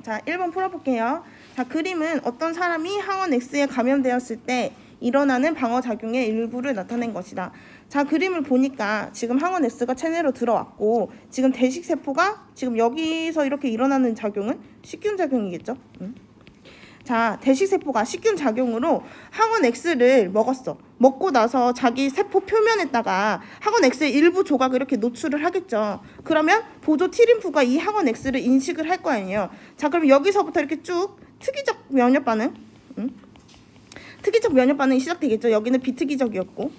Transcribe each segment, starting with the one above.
자, 1번 풀어볼게요. 자, 그림은 어떤 사람이 항원 X에 감염되었을 때 일어나는 방어작용의 일부를 나타낸 것이다. 자, 그림을 보니까 지금 항원 X가 체내로 들어왔고 지금 대식세포가 지금 여기서 이렇게 일어나는 작용은 식균 작용이겠죠. 자, 대식세포가 식균 작용으로 항원 X를 먹었어. 먹고 나서 자기 세포 표면에다가 항원 X의 일부 조각을 이렇게 노출을 하겠죠. 그러면 보조 T림프가 이 항원 X를 인식을 할 거 아니에요. 자, 그럼 여기서부터 이렇게 쭉 특이적 면역 반응, 특이적 면역 반응이 시작되겠죠. 여기는 비특이적이었고.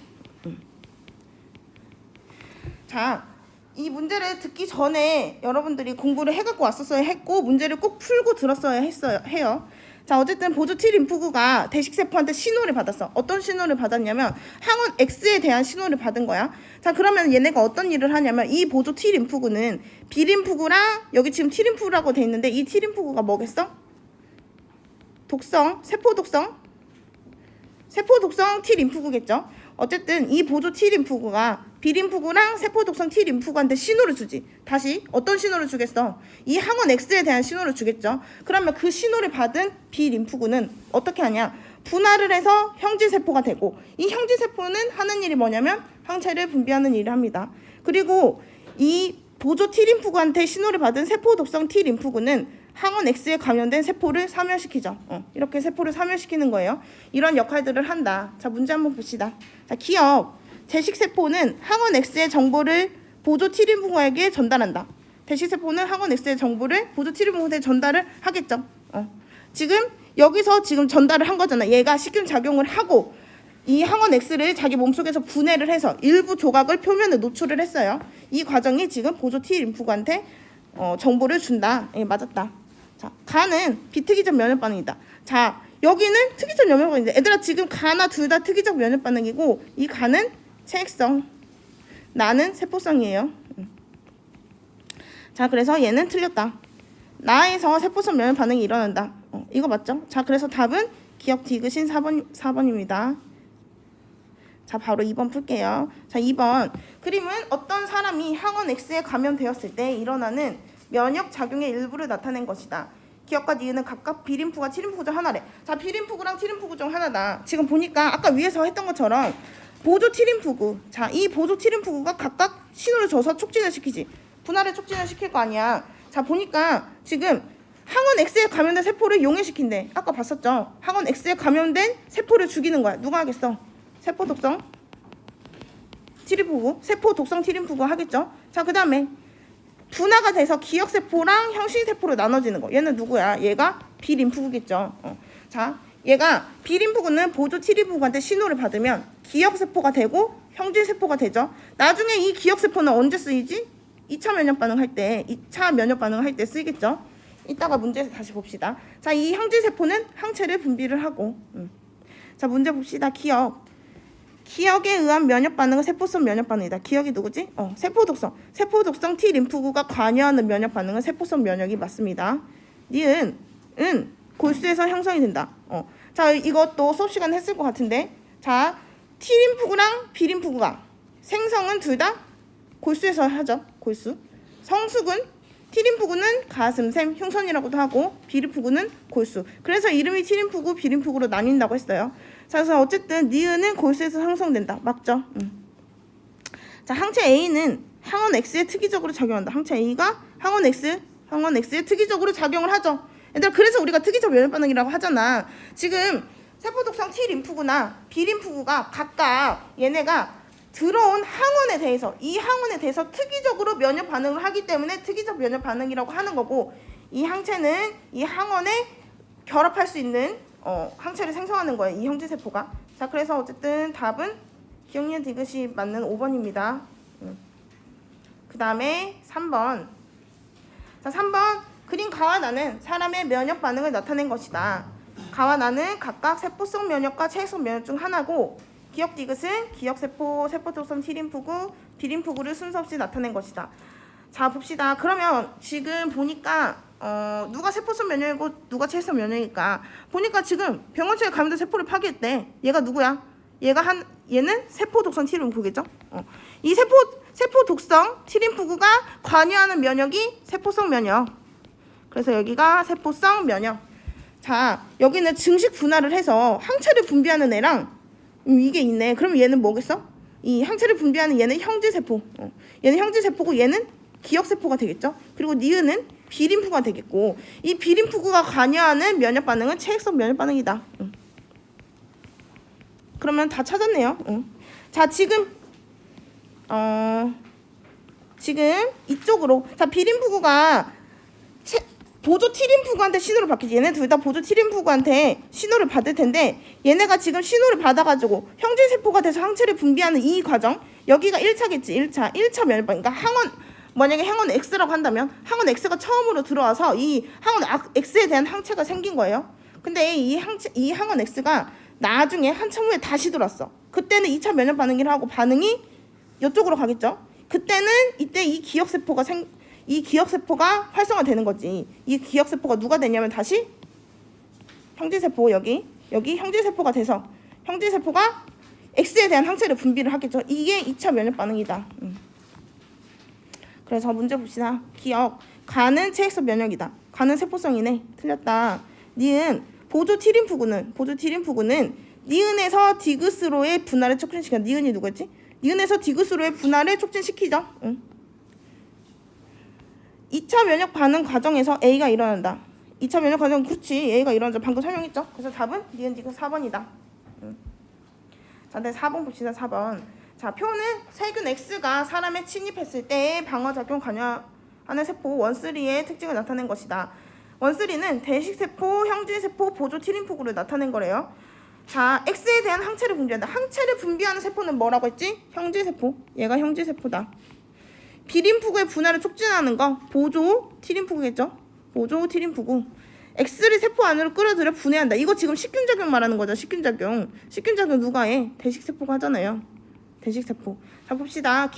자, 이 문제를 듣기 전에 여러분들이 공부를 해갖고 왔었어야 했고 문제를 꼭 풀고 들었어야 해요. 자, 어쨌든 보조 T림프구가 대식세포한테 신호를 받았어. 어떤 신호를 받았냐면 항원 X에 대한 신호를 받은 거야. 자, 그러면 얘네가 어떤 일을 하냐면 이 보조 T림프구는 B림프구랑 여기 지금 T림프구라고 돼 있는데 이 T림프구가 뭐겠어? 독성, 세포 독성 T림프구겠죠. 어쨌든 이 보조 T림프구가 B림프구랑 세포 독성 T림프구한테 신호를 주지. 다시 어떤 신호를 주겠어? 이 항원 X에 대한 신호를 주겠죠. 그러면 그 신호를 받은 B림프구는 어떻게 하냐? 분할을 해서 형질세포가 되고 이 형질세포는 하는 일이 뭐냐면 항체를 분비하는 일을 합니다. 그리고 이 보조 T림프구한테 신호를 받은 세포 독성 T림프구는 항원 X에 감염된 세포를 사멸시키죠. 이렇게 세포를 사멸시키는 거예요. 이런 역할들을 한다. 자, 문제 한번 봅시다. 자, 기억. 대식세포는 항원 X의 정보를 보조 T림프구에게 전달한다. 대식세포는 항원 X의 정보를 보조 T림프구한테 전달을 하겠죠. 지금 여기서 지금 전달을 한 거잖아. 얘가 식균 작용을 하고 이 항원 X를 자기 몸속에서 분해를 해서 일부 조각을 표면에 노출을 했어요. 이 과정이 지금 보조 T림프구한테 정보를 준다. 예, 맞았다. 자, 가는 비특이적 면역 반응이다. 자, 여기는 특이적 면역 반응인데 얘들아 지금 가나 둘 다 특이적 면역 반응이고 이 가는 체액성, 나는 세포성이에요. 자, 그래서 얘는 틀렸다. 나에서 세포성 면역 반응이 일어난다. 이거 맞죠? 자, 그래서 답은 기억 디귿인 4번입니다. 자, 바로 2번 풀게요. 자, 2번. 그림은 어떤 사람이 항원 X에 감염되었을 때 일어나는 면역 작용의 일부를 나타낸 것이다. 기억과 니은은 각각 B림프구와 T림프구 중 하나래. 자, B림프구랑 T림프구 중 하나다. 지금 보니까 아까 위에서 했던 것처럼 보조 T림프구. 자, 이 보조 T림프구가 각각 신호를 줘서 촉진을 시키지. 분할을 촉진을 시킬 거 아니야. 자, 보니까 지금 항원 X에 감염된 세포를 용해시킨대. 아까 봤었죠. 항원 X에 감염된 세포를 죽이는 거야. 누가 하겠어? 세포 독성 T림프구, 세포 독성 T림프구 하겠죠. 자, 그 다음에 분화가 돼서 기억세포랑 형신세포로 나눠지는 거. 얘는 누구야? 얘가 B림프구겠죠. 자, 얘가 B림프구는 보조 T림프구한테 신호를 받으면 기억세포가 되고 형질세포가 되죠. 나중에 이 기억세포는 언제 쓰이지? 2차 면역 반응 할 때, 2차 면역 반응을 할 때 쓰이겠죠. 이따가 문제에서 다시 봅시다. 자, 이 형질세포는 항체를 분비를 하고. 자, 문제 봅시다. 기억에 의한 면역 반응은 세포성 면역 반응이다. 기억이 누구지? 세포 독성 T림프구가 관여하는 면역 반응은 세포성 면역이 맞습니다. 니은 골수에서 형성이 된다. 자, 이것도 수업 시간에 했을 것 같은데. 자, T림프구랑 B림프구가 생성은 둘 다 골수에서 하죠. 골수. 성숙은 T림프구는 가슴샘, 흉선이라고도 하고 B림프구는 골수. 그래서 이름이 T림프구, B림프구로 나뉜다고 했어요. 자, 그래서 어쨌든 니은은 골수에서 형성된다. 맞죠? 자, 항체 A는 항원 X에 특이적으로 작용한다. 항체 A가 항원 X에 특이적으로 작용을 하죠. 얘들아, 그래서 우리가 특이적 면역 반응이라고 하잖아. 지금 세포 독성 T림프구나 B림프구가 각각 얘네가 들어온 항원에 대해서 이 항원에 대해서 특이적으로 면역 반응을 하기 때문에 특이적 면역 반응이라고 하는 거고 이 항체는 이 항원에 결합할 수 있는 항체를 생성하는 거예요. 이 형질세포가. 자, 그래서 어쨌든 답은 기억 니은 디귿이 맞는 5번입니다. 그 다음에 3번. 자, 3번. 그린 가와 나는 사람의 면역 반응을 나타낸 것이다. 가와 나는 각각 세포성 면역과 체액성 면역 중 하나고 기억 디귿은 기억세포, 세포독성 T림프구, B림프구를 순서 없이 나타낸 것이다. 자, 봅시다. 그러면 지금 보니까 누가 세포성 면역이고 누가 체액성 면역일까? 보니까 지금 병원체에 감염된 세포를 파괴했대. 얘가 누구야? 얘는 세포 독성 T림프구겠죠? 이 세포 독성 T림프구가 관여하는 면역이 세포성 면역. 그래서 여기가 세포성 면역. 자, 여기는 증식 분할을 해서 항체를 분비하는 애랑 이게 있네. 그럼 얘는 뭐겠어? 이 항체를 분비하는 얘는 형제세포. 얘는 형제세포고 얘는 기억세포가 되겠죠. 그리고 니은은 비림푸가 되겠고, 이 비림푸가 관여하는 면역 반응은 체액성 면역 반응이다. 그러면 다 찾았네요. 자, 지금 이쪽으로, 자, 비림푸구가 보조 T림푸구한테 신호를 받겠지. 얘네 둘 다 보조 T림푸구한테 신호를 받을 텐데, 얘네가 지금 신호를 받아가지고 형제세포가 돼서 항체를 분비하는 이 과정, 여기가 1차겠지. 1차 면역 반응. 그러니까 만약에 항원 X라고 한다면 항원 X가 처음으로 들어와서 이 항원 X에 대한 항체가 생긴 거예요. 근데 이 항원 X가 나중에 한참 후에 다시 들어왔어. 그때는 2차 면역 반응이라 하고 반응이 이쪽으로 가겠죠. 그때는 이때 이 기억세포가 활성화되는 거지. 이 기억세포가 누가 되냐면 다시 형제세포, 여기 형제세포가 돼서 형제세포가 X에 대한 항체를 분비를 하겠죠. 이게 2차 면역 반응이다. 그래서 문제 봅시다. 기억. 간은 체액성 면역이다. 간은 세포성이네. 틀렸다. 니은 보조 T림푸구는 니은에서 디귿으로의 분할을 촉진시켜. 니은이 누구였지? 니은에서 디귿으로의 분할을 촉진시키죠. 2차 면역 반응 과정에서 A가 일어난다. 2차 면역 과정, 그렇지. A가 일어나죠. 방금 설명했죠. 그래서 답은 니은 디귿 4번이다. 자, 네, 4번 봅시다. 4번. 자, 표는 세균 X가 사람에 침입했을 때 방어작용 관여하는 세포 원쓰리의 특징을 나타낸 것이다. 원쓰리는 대식세포, 형질세포, 보조 T림푸구를 나타낸 거래요. 자, X에 대한 항체를 분비한다. 항체를 분비하는 세포는 뭐라고 했지? 형질세포. 얘가 형질세포다. 비림푸구의 분할을 촉진하는 거 보조 T림푸구겠죠? 보조 T림푸구. X를 세포 안으로 끌어들여 분해한다. 이거 지금 식균작용 말하는 거죠. 식균작용 누가 해? 대식세포가 하잖아요. 대식세포. 자, 봅시다.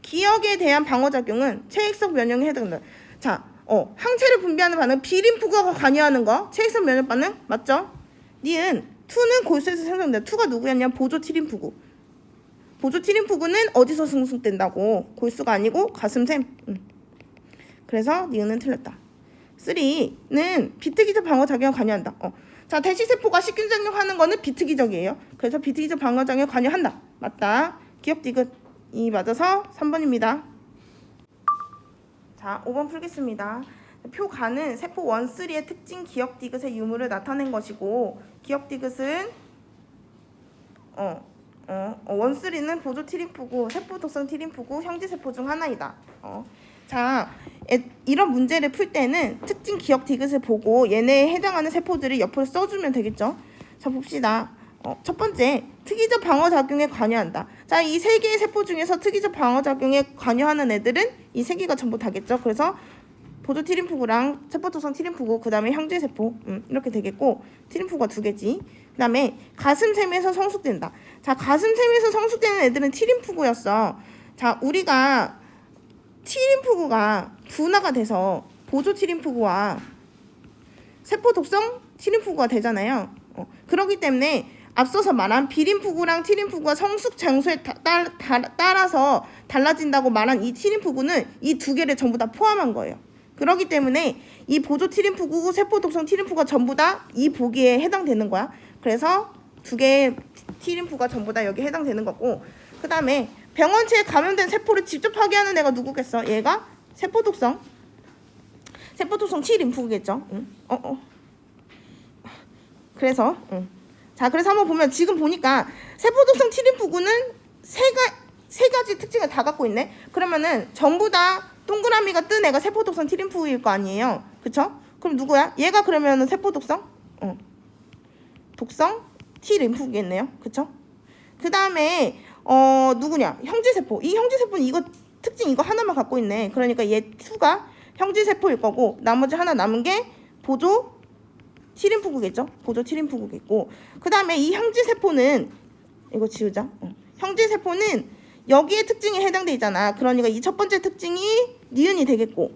기억에 대한 방어작용은 체액성 면역에 해당된다. 자, 항체를 분비하는 반응, 비림푸구가 관여하는 거 체액성 면역 반응 맞죠? 니은 투는 골수에서 생성된다. 투가 누구였냐? 보조 T림푸구. 보조 T림푸구는 어디서 생성된다고? 골수가 아니고 가슴샘. 그래서 니은은 틀렸다. 3는 비특이적 방어작용에 관여한다. 자, 대식세포가 식균작용하는 거는 비특이적이에요. 그래서 비특이적 방어작용에 관여한다. 맞다. 기억 디귿이 맞아서 3번입니다. 자, 5번 풀겠습니다. 표가는 세포 원쓰리의 특징 기억 디귿의 유무를 나타낸 것이고, 기억 디귿은 원쓰리는 보조 T림푸구, 세포 독성 T림푸구, 형제세포 중 하나이다. 자, 이런 문제를 풀 때는 특징 기억 디귿을 보고 얘네에 해당하는 세포들을 옆으로 써주면 되겠죠. 자, 봅시다. 첫 번째, 특이적 방어작용에 관여한다. 자, 이 세 개의 세포 중에서 특이적 방어작용에 관여하는 애들은 이 세 개가 전부 다겠죠. 그래서 보조 T림푸구랑 세포 독성 T림푸구, 그 다음에 형제세포, 이렇게 되겠고, T림푸구가 2개지. 그 다음에 가슴샘에서 성숙된다. 자, 가슴샘에서 성숙되는 애들은 T림푸구였어. 자, 우리가 T림푸구가 분화가 돼서 보조 T림푸구와 세포 독성 T림푸구가 되잖아요. 그렇기 때문에 앞서서 말한 비림푸구랑 T림푸구가 성숙 장소에 따라서 달라진다고 말한 이 T림푸구는 이 2개를 전부 다 포함한 거예요. 그렇기 때문에 이 보조 T림푸구, 세포 독성 T림푸구가 전부 다 이 보기에 해당되는 거야. 그래서 2개의 T림푸구가 전부 다 여기에 해당되는 거고, 그 다음에 병원체에 감염된 세포를 직접 파괴하는 애가 누구겠어? 얘가 세포 독성 T림푸구겠죠. 그래서 자, 그래서 한번 보면 지금 보니까 세포 독성 T림푸구는 세 가지 특징을 다 갖고 있네. 그러면은 전부 다 동그라미가 뜬 애가 세포 독성 T림푸구일 거 아니에요. 그쵸? 그럼 누구야? 얘가 그러면은 세포 독성 T림푸구겠네요. 그쵸? 그 다음에 누구냐? 형제세포. 이 형제세포는 이거 특징 이거 하나만 갖고 있네. 그러니까 얘 2가 형제세포일 거고, 나머지 하나 남은 게 보조 T림푸구겠죠? 보조 T림푸구겠고, 그 다음에 이 형제세포는 이거 지우자. 형제세포는 여기에 특징이 해당돼 있잖아. 그러니까 이 첫 번째 특징이 니은이 되겠고,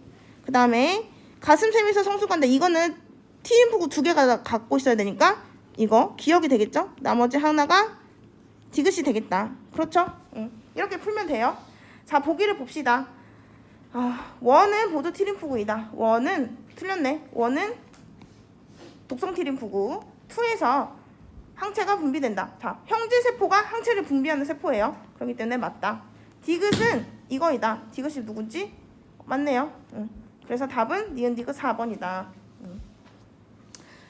그 다음에 가슴샘에서 성숙한다. 이거는 T림푸구 2개가 갖고 있어야 되니까 이거 기억이 되겠죠? 나머지 하나가 디귿이 되겠다. 그렇죠? 이렇게 풀면 돼요. 자, 보기를 봅시다. 원은 보조 티림프구이다. 원은 틀렸네. 원은 독성 티림프구. 2에서 항체가 분비된다. 자, 형제세포가 항체를 분비하는 세포예요. 그렇기 때문에 맞다. 디귿은 이거이다. 디귿이 누구지? 맞네요. 그래서 답은 니은 디귿 4번이다. 자,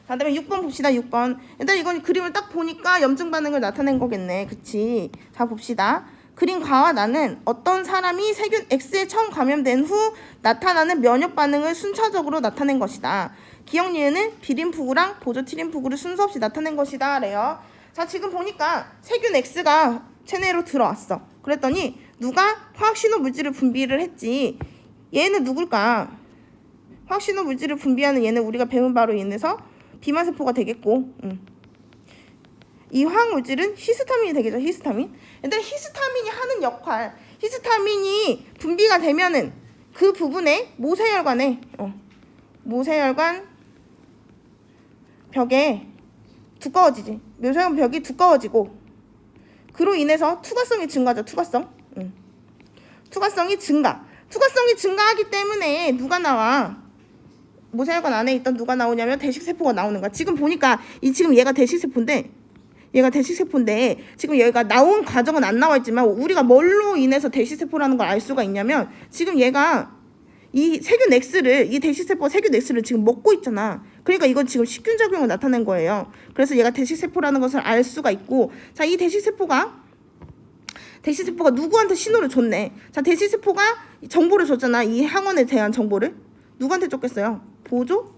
그다음에 6번 봅시다. 6번. 일단 이건 그림을 딱 보니까 염증 반응을 나타낸 거겠네. 그치? 자, 봅시다. 그림 가와 나는 어떤 사람이 세균 X에 처음 감염된 후 나타나는 면역 반응을 순차적으로 나타낸 것이다. 기억 니은은 비림프구랑 보조 티림프구를 순서 없이 나타낸 것이다. 래요. 자, 지금 보니까 세균 X가 체내로 들어왔어. 그랬더니 누가 화학신호 물질을 분비를 했지. 얘는 누굴까? 화학신호 물질을 분비하는 얘는 우리가 배운 바로 인해서 비만세포가 되겠고, 이 화학물질은 히스타민이 되겠죠. 히스타민. 일단 히스타민이 하는 역할, 히스타민이 분비가 되면은 그 부분에 모세혈관에 모세혈관 벽에 두꺼워지지. 모세혈관 벽이 두꺼워지고 그로 인해서 투과성이 증가하죠. 투과성이 증가. 투과성이 증가하기 때문에 누가 나와? 모세혈관 안에 있던 누가 나오냐면 대식세포가 나오는 거야. 지금 보니까 지금 얘가 대식세포인데 지금 얘가 나온 과정은 안 나와 있지만 우리가 뭘로 인해서 대식세포라는 걸 알 수가 있냐면 지금 얘가 이 세균 X를 이 대식세포가 세균 X를 지금 먹고 있잖아. 그러니까 이건 지금 식균 작용을 나타낸 거예요. 그래서 얘가 대식세포라는 것을 알 수가 있고, 자, 이 대식세포가 누구한테 신호를 줬네. 자, 대식세포가 정보를 줬잖아. 이 항원에 대한 정보를 누구한테 줬겠어요? 보조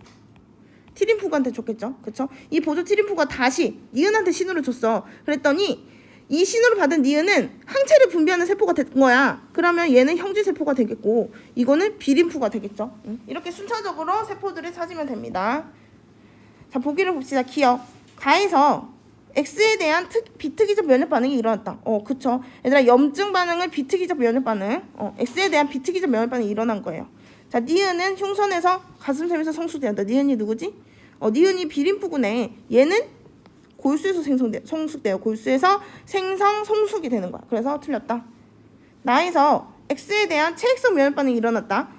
티림프구한테 줬겠죠. 그쵸? 이 보조 티림프구가 다시 니은한테 신호를 줬어. 그랬더니 이 신호를 받은 니은은 항체를 분비하는 세포가 된 거야. 그러면 얘는 형제세포가 되겠고 이거는 비림프가 되겠죠. 이렇게 순차적으로 세포들을 찾으면 됩니다. 자, 보기를 봅시다. 기억. 가에서 X에 대한 비특이적 면역 반응이 일어났다. 그쵸. 얘들아, 염증 반응을 비특이적 면역 반응. X에 대한 비특이적 면역 반응이 일어난 거예요. 자, 니은은 흉선에서 가슴샘에서 성숙된다. 니은이 누구지? 니은이 비림프구네. 얘는 골수에서 성숙돼요. 골수에서 성숙이 되는 거야. 그래서 틀렸다. 나에서 X에 대한 체액성 면역 반응이 일어났다.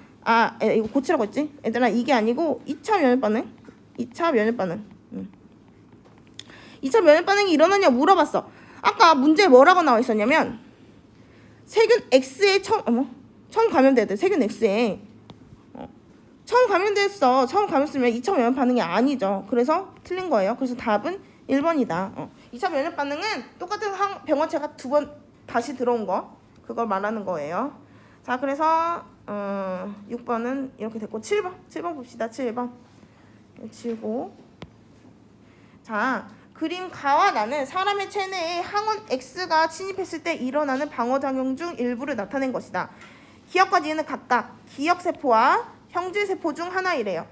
이거 고치라고 했지? 얘들아, 이게 아니고 2차 면역 반응. 2차 면역 반응. 2차 면역 반응이 일어나냐 물어봤어. 아까 문제에 뭐라고 나와 있었냐면 세균 X에 처음 감염된 애들, 세균 X에 처음 감염됐어. 처음 감염했으면 2차 면역 반응이 아니죠. 그래서 틀린 거예요. 그래서 답은 1번이다. 2차 면역 반응은 똑같은 병원체가 2번 다시 들어온 거, 그걸 말하는 거예요. 자, 그래서 6번은 이렇게 됐고 7번 봅시다. 7번 치우고. 자, 그림 가와 나는 사람의 체내에 항원 X가 침입했을 때 일어나는 방어작용 중 일부를 나타낸 것이다. 기억과 니은은 각각 기억세포와 형질세포 중 하나이래요.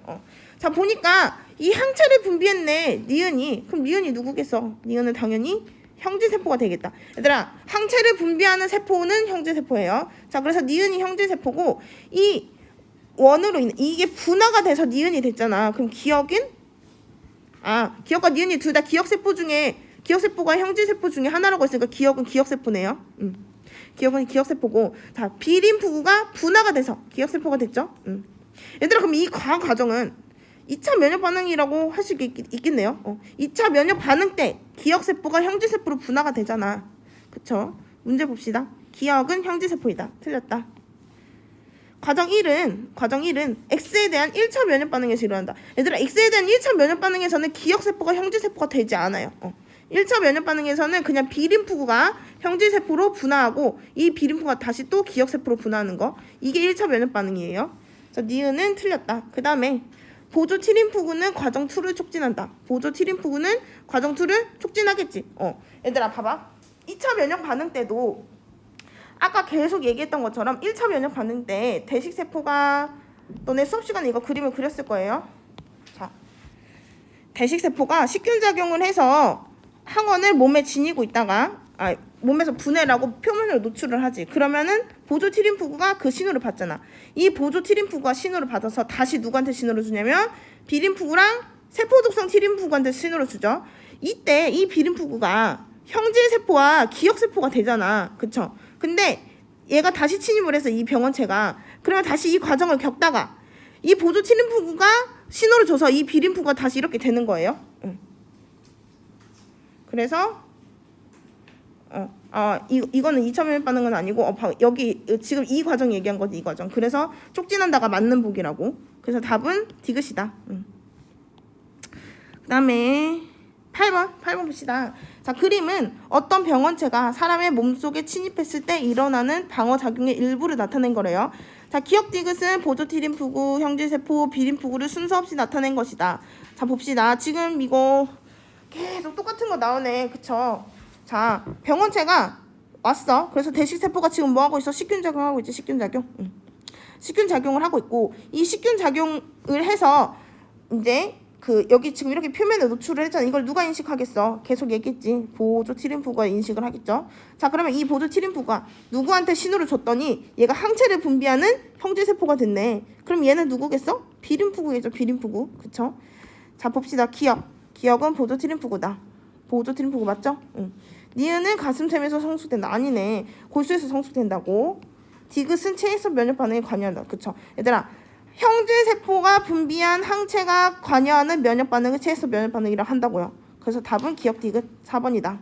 자, 보니까 이 항체를 분비했네. 니은이. 그럼 니은이 누구겠어? 니은은 당연히 형질세포가 되겠다. 얘들아, 항체를 분비하는 세포는 형질세포예요. 자, 그래서 니은이 형질세포고 이 원으로 인해 이게 분화가 돼서 니은이 됐잖아. 그럼 기억은? 기억과 니은이 둘 다 기억세포가 형질세포 중에 하나라고 했으니까 기억은 기억세포네요. 기억은 기억세포고, 자, 비림프구가 분화가 돼서 기억세포가 됐죠. 얘들아, 그럼 이 과정은 2차 면역 반응이라고 할 수 있겠네요. 2차 면역 반응 때 기억세포가 형질세포로 분화가 되잖아. 그쵸? 문제 봅시다. 기억은 형질세포이다. 틀렸다. 과정 1은 X에 대한 1차 면역 반응에서 일어난다. 얘들아, X에 대한 1차 면역 반응에서는 기억세포가 형질세포가 되지 않아요. 1차 면역 반응에서는 그냥 비림프구가 형질세포로 분화하고 이 비림프구가 다시 또 기억세포로 분화하는 거, 이게 1차 면역 반응이에요. 그래서 니은은 틀렸다. 그 다음에 보조 티림프구는 과정 2를 촉진한다. 보조 티림프구는 과정 2를 촉진하겠지. 얘들아, 봐봐. 2차 면역 반응 때도 아까 계속 얘기했던 것처럼 1차 면역 반응 때 대식세포가, 너네 수업시간에 이거 그림을 그렸을 거예요. 자, 대식세포가 식균작용을 해서 항원을 몸에 지니고 있다가 몸에서 분해를 하고 표면으로 노출을 하지. 그러면은 보조 티림프구가 그 신호를 받잖아. 이 보조 티림프구가 신호를 받아서 다시 누구한테 신호를 주냐면 비림프구랑 세포독성 티림프구한테 신호를 주죠. 이때 이 비림프구가 형질세포와 기억세포가 되잖아. 그쵸? 근데 얘가 다시 침입을 해서 이 병원체가 그러면 다시 이 과정을 겪다가 이 보조 T림프구가 신호를 줘서 이 B림프구가 다시 이렇게 되는 거예요. 그래서 이거는 2차 면역 반응은 아니고 여기 지금 이 과정 얘기한 거지, 이 과정. 그래서 촉진한다가 맞는 복이라고. 그래서 답은 디귿이다. 그다음에 8번 봅시다. 자, 그림은 어떤 병원체가 사람의 몸속에 침입했을 때 일어나는 방어작용의 일부를 나타낸 거래요. 자, 기억 디귿은 보조 T림프구, 형질세포, B림프구를 순서 없이 나타낸 것이다. 자, 봅시다. 지금 이거 계속 똑같은 거 나오네. 그쵸? 자, 병원체가 왔어. 그래서 대식세포가 지금 뭐 하고 있어? 식균작용하고 있지. 식균작용. 식균작용을 하고 있고, 이 식균작용을 해서 이제 여기 지금 이렇게 표면에 노출을 했잖아. 이걸 누가 인식하겠어? 계속 얘기했지. 보조 T림프구가 인식을 하겠죠. 자, 그러면 이 보조 T림프구가 누구한테 신호를 줬더니 얘가 항체를 분비하는 형질세포가 됐네. 그럼 얘는 누구겠어? B림프구겠죠. B림프구. 그쵸? 자, 봅시다. 기억은 보조 T림프구다. 보조 T림프구 맞죠? 응. 니은은 가슴샘에서 성숙된다. 아니네. 골수에서 성숙된다고. 디귿은 체액성 면역 반응에 관여한다. 그쵸? 얘들아, 형질세포가 분비한 항체가 관여하는 면역 반응을 체액성 면역 반응이라고 한다고요. 그래서 답은 기억 디귿 4번이다.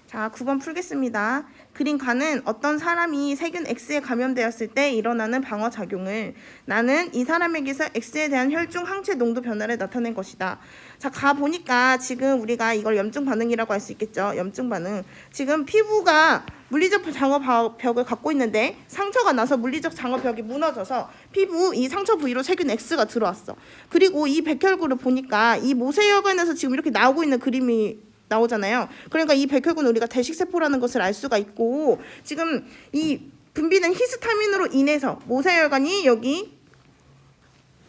자, 9번 풀겠습니다. 그림가는 어떤 사람이 세균 X에 감염되었을 때 일어나는 방어작용을 나는 이 사람에게서 X에 대한 혈중 항체 농도 변화를 나타낸 것이다. 자, 가 보니까 지금 우리가 이걸 염증 반응이라고 할 수 있겠죠. 염증 반응. 지금 피부가 물리적 장어벽을 갖고 있는데 상처가 나서 물리적 장어벽이 무너져서 피부 이 상처 부위로 세균 X가 들어왔어. 그리고 이 백혈구를 보니까 이 모세혈관에서 지금 이렇게 나오고 있는 그림이 나오잖아요. 그러니까 이 백혈구는 우리가 대식세포라는 것을 알 수가 있고, 지금 이 분비된 히스타민으로 인해서 모세혈관이 여기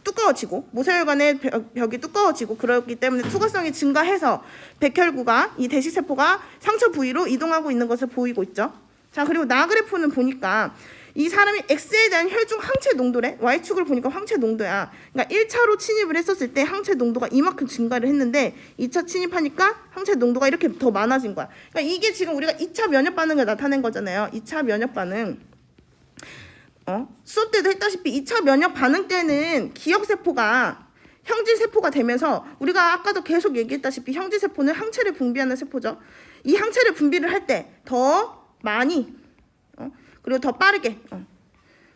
두꺼워지고, 모세혈관의 벽이 두꺼워지고, 그렇기 때문에 투과성이 증가해서 백혈구가 이 대식세포가 상처 부위로 이동하고 있는 것을 보이고 있죠. 자, 그리고 나그래프는 보니까 이 사람이 X에 대한 혈중 항체 농도래. Y축을 보니까 항체 농도야. 그러니까 1차로 침입을 했었을 때 항체 농도가 이만큼 증가를 했는데 2차 침입하니까 항체 농도가 이렇게 더 많아진 거야. 그러니까 이게 지금 우리가 2차 면역 반응을 나타낸 거잖아요. 2차 면역 반응. 수업 때도 했다시피 2차 면역 반응 때는 기억세포가 형질세포가 되면서 우리가 아까도 계속 얘기했다시피 형질세포는 항체를 분비하는 세포죠. 이 항체를 분비를 할 때 더 많이 그리고 더 빠르게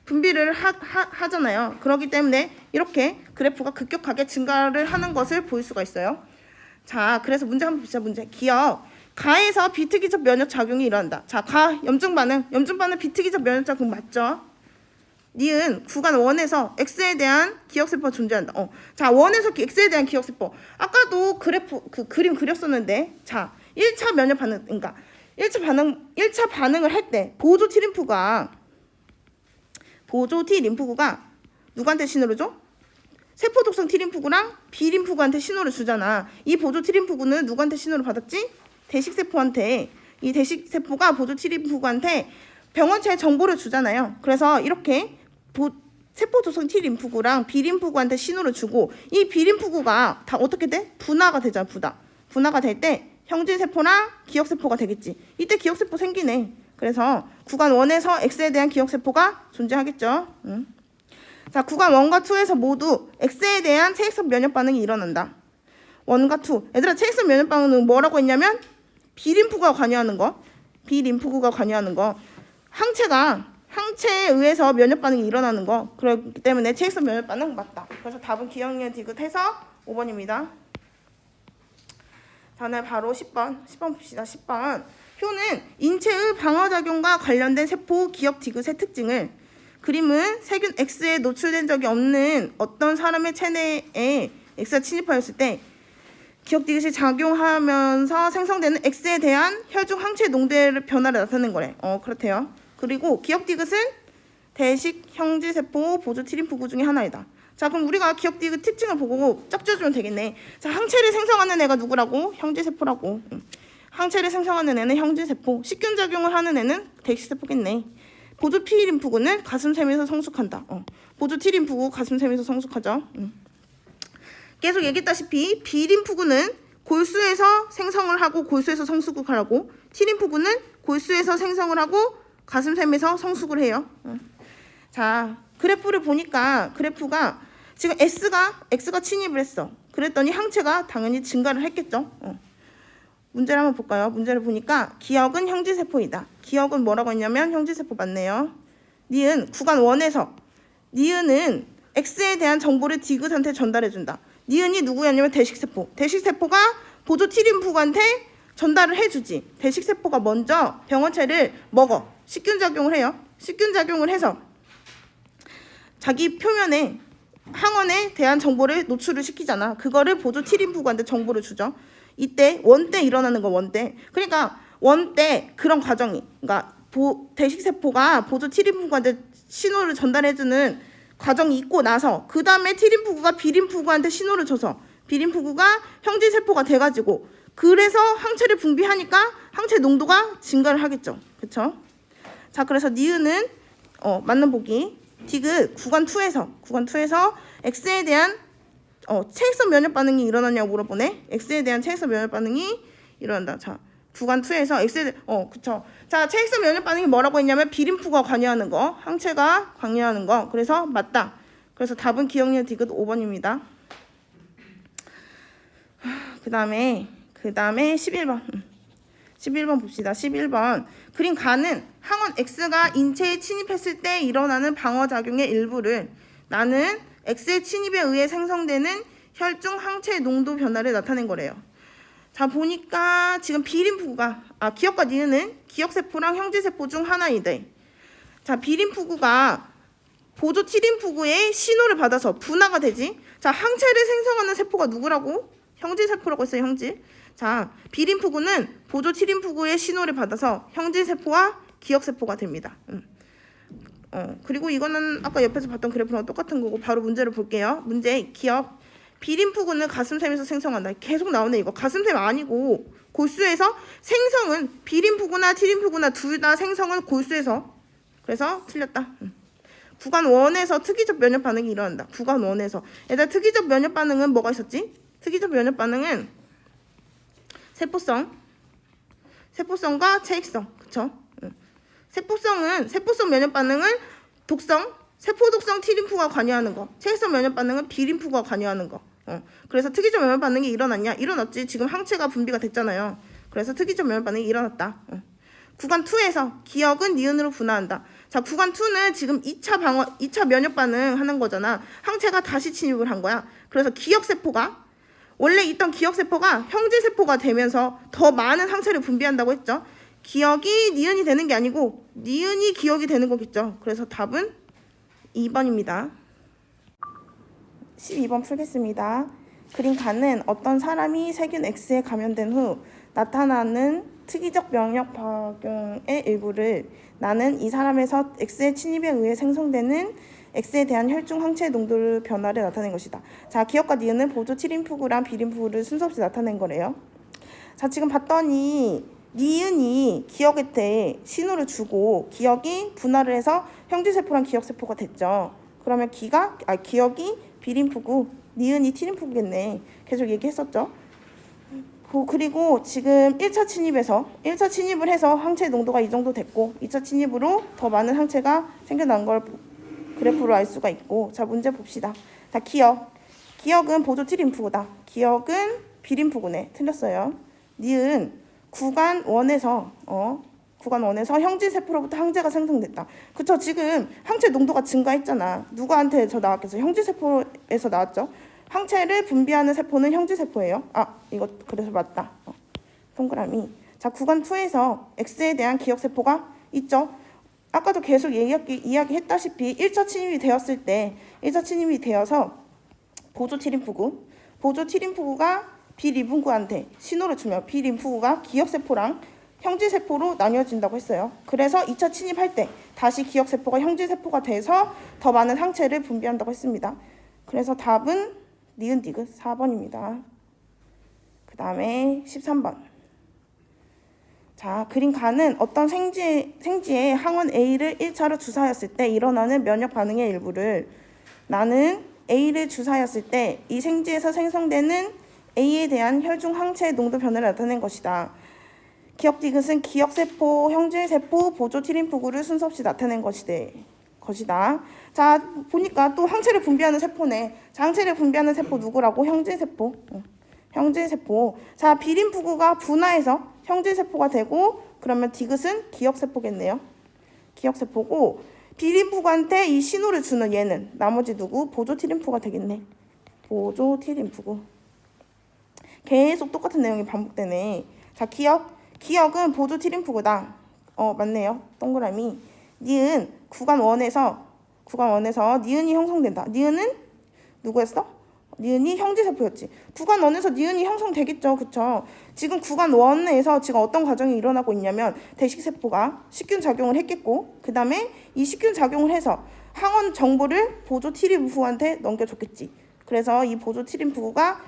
분비를 하잖아요. 그렇기 때문에 이렇게 그래프가 급격하게 증가를 하는 것을 볼 수가 있어요. 자, 그래서 문제 한번 보자. 문제. 기억. 가에서 비특이적 면역 작용이 일어난다. 자, 가 염증 반응 비특이적 면역 작용 맞죠? 니은 구간 1에서 X에 대한 기억세포가 존재한다. 자, 1에서 X에 대한 기억세포. 아까도 그래프 그림 그렸었는데, 자, 1차 면역 반응, 그러니까 1차 반응을 할 때 보조 T림프구가 누구한테 신호를 줘? 세포 독성 T림프구랑 B림프구한테 신호를 주잖아. 이 보조 T림프구는 누구한테 신호를 받았지? 대식세포한테. 이 대식세포가 보조 T림프구한테 병원체의 정보를 주잖아요. 그래서 이렇게 세포 독성 T림프구랑 B림프구한테 신호를 주고, 이 B림프구가 다 어떻게 돼? 분화가 되잖아. 분화가 될 때 형질세포랑 기억세포가 되겠지. 이때 기억세포 생기네. 그래서 구간 1에서 X에 대한 기억세포가 존재하겠죠. 자, 구간 1과 2에서 모두 X에 대한 체액성 면역 반응이 일어난다. 1과 2. 얘들아, 체액성 면역 반응은 뭐라고 했냐면 B림프구가 관여하는 거. 항체에 의해서 면역 반응이 일어나는 거. 그렇기 때문에 체액성 면역 반응 맞다. 그래서 답은 기억력 디귿해서 5번입니다. 다음에 바로 10번 봅시다. 10번. 표는 인체의 방어작용과 관련된 세포 기억 디귿의 특징을, 그림은 세균 X에 노출된 적이 없는 어떤 사람의 체내에 X가 침입하였을 때 기억 디귿이 작용하면서 생성되는 X에 대한 혈중 항체 농도의 변화를 나타낸 거래. 그렇대요. 그리고 기억 디귿은 대식 형질세포 보조 T림프구 중에 하나이다. 자, 그럼 우리가 기억 디귿 특징을 보고 짝 지어주면 되겠네. 자, 항체를 생성하는 애가 누구라고? 형질세포라고. 항체를 생성하는 애는 형질세포, 식균작용을 하는 애는 대식세포겠네. 보조 T림프구는 가슴샘에서 성숙한다. 보조 T림프구 가슴샘에서 성숙하죠. 계속 얘기했다시피 B림프구는 골수에서 생성을 하고 골수에서 성숙을 하고, T림프구는 골수에서 생성을 하고 가슴샘에서 성숙을 해요. 자, 그래프를 보니까 그래프가 지금 X가 침입을 했어. 그랬더니 항체가 당연히 증가를 했겠죠. 문제를 한번 볼까요? 문제를 보니까 기억은 형질세포이다. 기억은 뭐라고 했냐면 형질세포 맞네요. 니은 구간 1에서 니은은 X에 대한 정보를 디귿한테 전달해준다. 니은이 누구였냐면 대식세포. 대식세포가 보조 T림프구한테 전달을 해주지. 대식세포가 먼저 병원체를 먹어. 식균작용을 해요. 식균작용을 해서 자기 표면에 항원에 대한 정보를 노출을 시키잖아. 그거를 보조 T림프구한테 정보를 주죠. 이때 원 때 일어나는 거 원 때. 그러니까 원 때 그런 과정이, 그러니까 대식세포가 보조 T림프구한테 신호를 전달해주는 과정이 있고 나서 그 다음에 T림프구가 B림프구한테 신호를 줘서 B림프구가 형질세포가 돼가지고 그래서 항체를 분비하니까 항체 농도가 증가를 하겠죠. 그렇죠? 자, 그래서 니은은 맞는 보기. 디귿 구간 2에서 X에 대한 체액성 면역 반응이 일어나냐고 물어보네. X에 대한 체액성 면역 반응이 일어난다. 자, 구간 2에서 X에 그쵸. 자, 체액성 면역 반응이 뭐라고 했냐면 B림프가 관여하는 거, 항체가 관여하는 거. 그래서 맞다. 그래서 답은 기억력 디귿 5번입니다. 그다음에 11번. 11번 봅시다. 11번. 그림 가는 항원 X가 인체에 침입했을 때 일어나는 방어작용의 일부를 나는 X의 침입에 의해 생성되는 혈중 항체 농도 변화를 나타낸 거래요. 자, 보니까 지금 B림프구가 기억과 니은은 기억세포랑 형질세포 중 하나이대. 자, B림프구가 보조 T림프구의 신호를 받아서 분화가 되지. 자, 항체를 생성하는 세포가 누구라고? 형질세포라고 했어요. 형질. 자, B림프구는 보조 T림프구의 신호를 받아서 형질세포와 기억세포가 됩니다. 그리고 이거는 아까 옆에서 봤던 그래프랑 똑같은 거고 바로 문제를 볼게요. 문제 기억. B림프구는 가슴샘에서 생성한다. 계속 나오네 이거. 가슴샘 아니고 골수에서 생성은 B림프구나 T림프구나 둘 다 생성은 골수에서. 그래서 틀렸다. 구간 1에서 특이적 면역 반응이 일어난다. 구간 1에서. 얘들아, 특이적 면역 반응은 뭐가 있었지? 특이적 면역 반응은 세포성과 체액성. 그쵸? 세포성 면역 반응은 세포 독성 T림프가 관여하는 거. 체액성 면역 반응은 B림프가 관여하는 거. 그래서 특이적 면역 반응이 일어났냐? 일어났지. 지금 항체가 분비가 됐잖아요. 그래서 특이적 면역 반응이 일어났다. 구간 2에서 기억은 니은으로 분화한다. 자, 구간 2는 지금 2차 면역 반응 하는 거잖아. 항체가 다시 침입을 한 거야. 그래서 기억세포가 원래 있던 기억세포가 형질세포가 되면서 더 많은 항체를 분비한다고 했죠. 기억이 니은이 되는 게 아니고 니은이 기억이 되는 거겠죠. 그래서 답은 2번입니다. 12번 풀겠습니다. 그림 가는 어떤 사람이 세균 X에 감염된 후 나타나는 특이적 면역 작용의 일부를 나는 이 사람에서 X의 침입에 의해 생성되는 X에 대한 혈중 항체 농도를 변화를 나타낸 것이다. 자, 기억과 니은은 보조 T림프구랑 B림프구를 순서 없이 나타낸 거래요. 자, 지금 봤더니 니은이 기억한테 신호를 주고 기억이 분할을 해서 형질세포랑 기억세포가 됐죠. 그러면 기억이 B림프구, 니은이 T림프구겠네. 계속 얘기했었죠. 그리고 지금 1차 침입을 해서 항체 농도가 이 정도 됐고 2차 침입으로 더 많은 항체가 생겨난 걸 그래프로 알 수가 있고. 자, 문제 봅시다. 자, 기억은 보조 T림프구다. 기억은 B림프구네. 틀렸어요. 니은 구간 1에서 형질세포로부터 항체가 생성됐다. 그쵸? 지금 항체 농도가 증가했잖아. 누구한테 나왔겠어? 형질세포에서 나왔죠. 항체를 분비하는 세포는 형질세포예요. 이거 그래서 맞다. 동그라미. 자, 구간 2에서 X에 대한 기억세포가 있죠. 아까도 계속 이야기했다시피 1차 침입이 되었을 때 1차 침입이 되어서 보조 T림프구가 B림프구한테 신호를 주면 B림프구가 기억세포랑 형질세포로 나뉘어진다고 했어요. 그래서 2차 침입할 때 다시 기억세포가 형질세포가 돼서 더 많은 항체를 분비한다고 했습니다. 그래서 답은 니은 디귿 4번입니다. 그 다음에 13번. 자, 그림 가는 어떤 생지에 항원 A를 1차로 주사하였을 때 일어나는 면역 반응의 일부를 나는 A를 주사하였을 때 이 생지에서 생성되는 A에 대한 혈중 항체 농도 변화를 나타낸 것이다. 기억 디귿은 기억세포, 형질세포, 보조 T림프구를 순서 없이 나타낸 것이대. 것이다. 자, 보니까 또 항체를 분비하는 세포네. 자, 항체를 분비하는 세포 누구라고? 형질세포. 형질세포. 자, 비림푸구가 분화해서 형질세포가 되고 그러면 디귿은 기억세포겠네요. 기억세포고 비림푸구한테 이 신호를 주는 얘는 나머지 누구? 보조티림푸가 되겠네. 보조티림푸구. 계속 똑같은 내용이 반복되네. 자, 기억은 보조티림푸구다. 맞네요. 동그라미. 니은 구간 1에서 니은이 형성된다. 니은은 누구였어? 니은이 형질세포였지. 구간 1에서 니은이 형성되겠죠. 그쵸? 지금 구간 1에서 지금 어떤 과정이 일어나고 있냐면 대식세포가 식균 작용을 했겠고 그 다음에 이 식균 작용을 해서 항원 정보를 보조 T림프구한테 넘겨줬겠지. 그래서 이 보조 T림프구가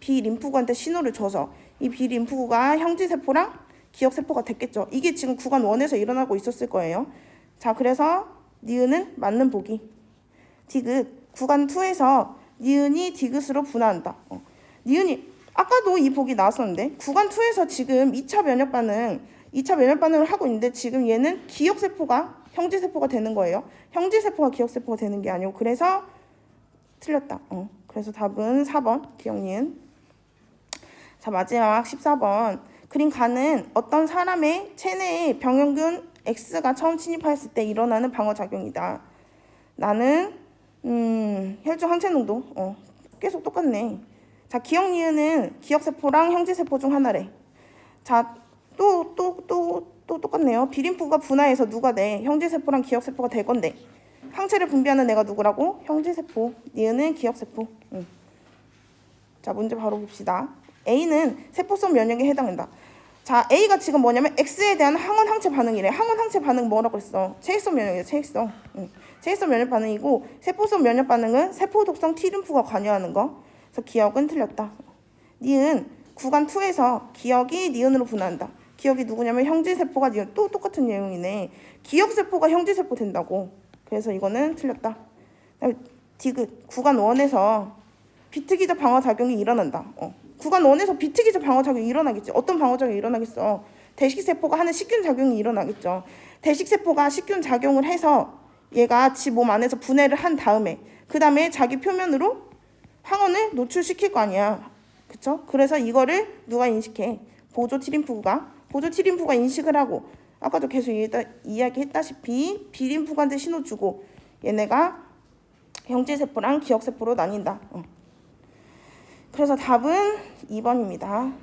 B림프구한테 신호를 줘서 이 B림프구가 형질세포랑 기억세포가 됐겠죠. 이게 지금 구간 1에서 일어나고 있었을 거예요. 자, 그래서 니은은 맞는 보기. 디귿 구간 2에서 니은이 디귿으로 분화한다. 니은이 아까도 이 보기 나왔었는데 구간 2에서 지금 2차 면역 반응을 하고 있는데 지금 얘는 기억세포가 형질세포가 되는 거예요. 형질세포가 기억세포가 되는 게 아니고 그래서 틀렸다. 그래서 답은 4번 기억니은. 자, 마지막 14번. 그림 가는 어떤 사람의 체내에 병원균 X가 처음 침입하였을 때 일어나는 방어작용이다. 나는 혈중 항체 농도 계속 똑같네. 자, 기억니은은 기억세포랑 형질세포 중 하나래. 자, 또 똑같네요. 비림푸가 분화해서 누가 돼? 형질세포랑 기억세포가 될 건데 항체를 분비하는 애가 누구라고? 형질세포. 니은은 기억세포. 자, 문제 바로 봅시다. A는 세포성 면역에 해당한다. 자, A가 지금 뭐냐면 X에 대한 항원 항체 반응이래. 항원 항체 반응 뭐라고 했어? 체액성 면역이야. 체액성. 체액성 면역 반응이고 세포성 면역 반응은 세포 독성 T림프가 관여하는 거. 그래서 기억은 틀렸다. 니은 구간 2에서 기억이 니은으로 분화한다. 기억이 누구냐면 형질세포가 니은. 또 똑같은 내용이네. 기억세포가 형질세포 된다고. 그래서 이거는 틀렸다. 디귿 구간 1에서 비트기적 방어작용이 일어난다. 구간 1에서 비트기적 방어작용이 일어나겠지. 어떤 방어작용이 일어나겠어? 대식세포가 하는 식균작용이 일어나겠죠. 대식세포가 식균작용을 해서 얘가 지 몸 안에서 분해를 한 다음에 그 다음에 자기 표면으로 항원을 노출시킬 거 아니야. 그쵸? 그래서 이거를 누가 인식해? 보조 T림프구가 인식을 하고 아까도 계속 이야기했다시피 B림프구한테 신호 주고 얘네가 형질세포랑 기억세포로 나뉜다. 그래서 답은 2번입니다.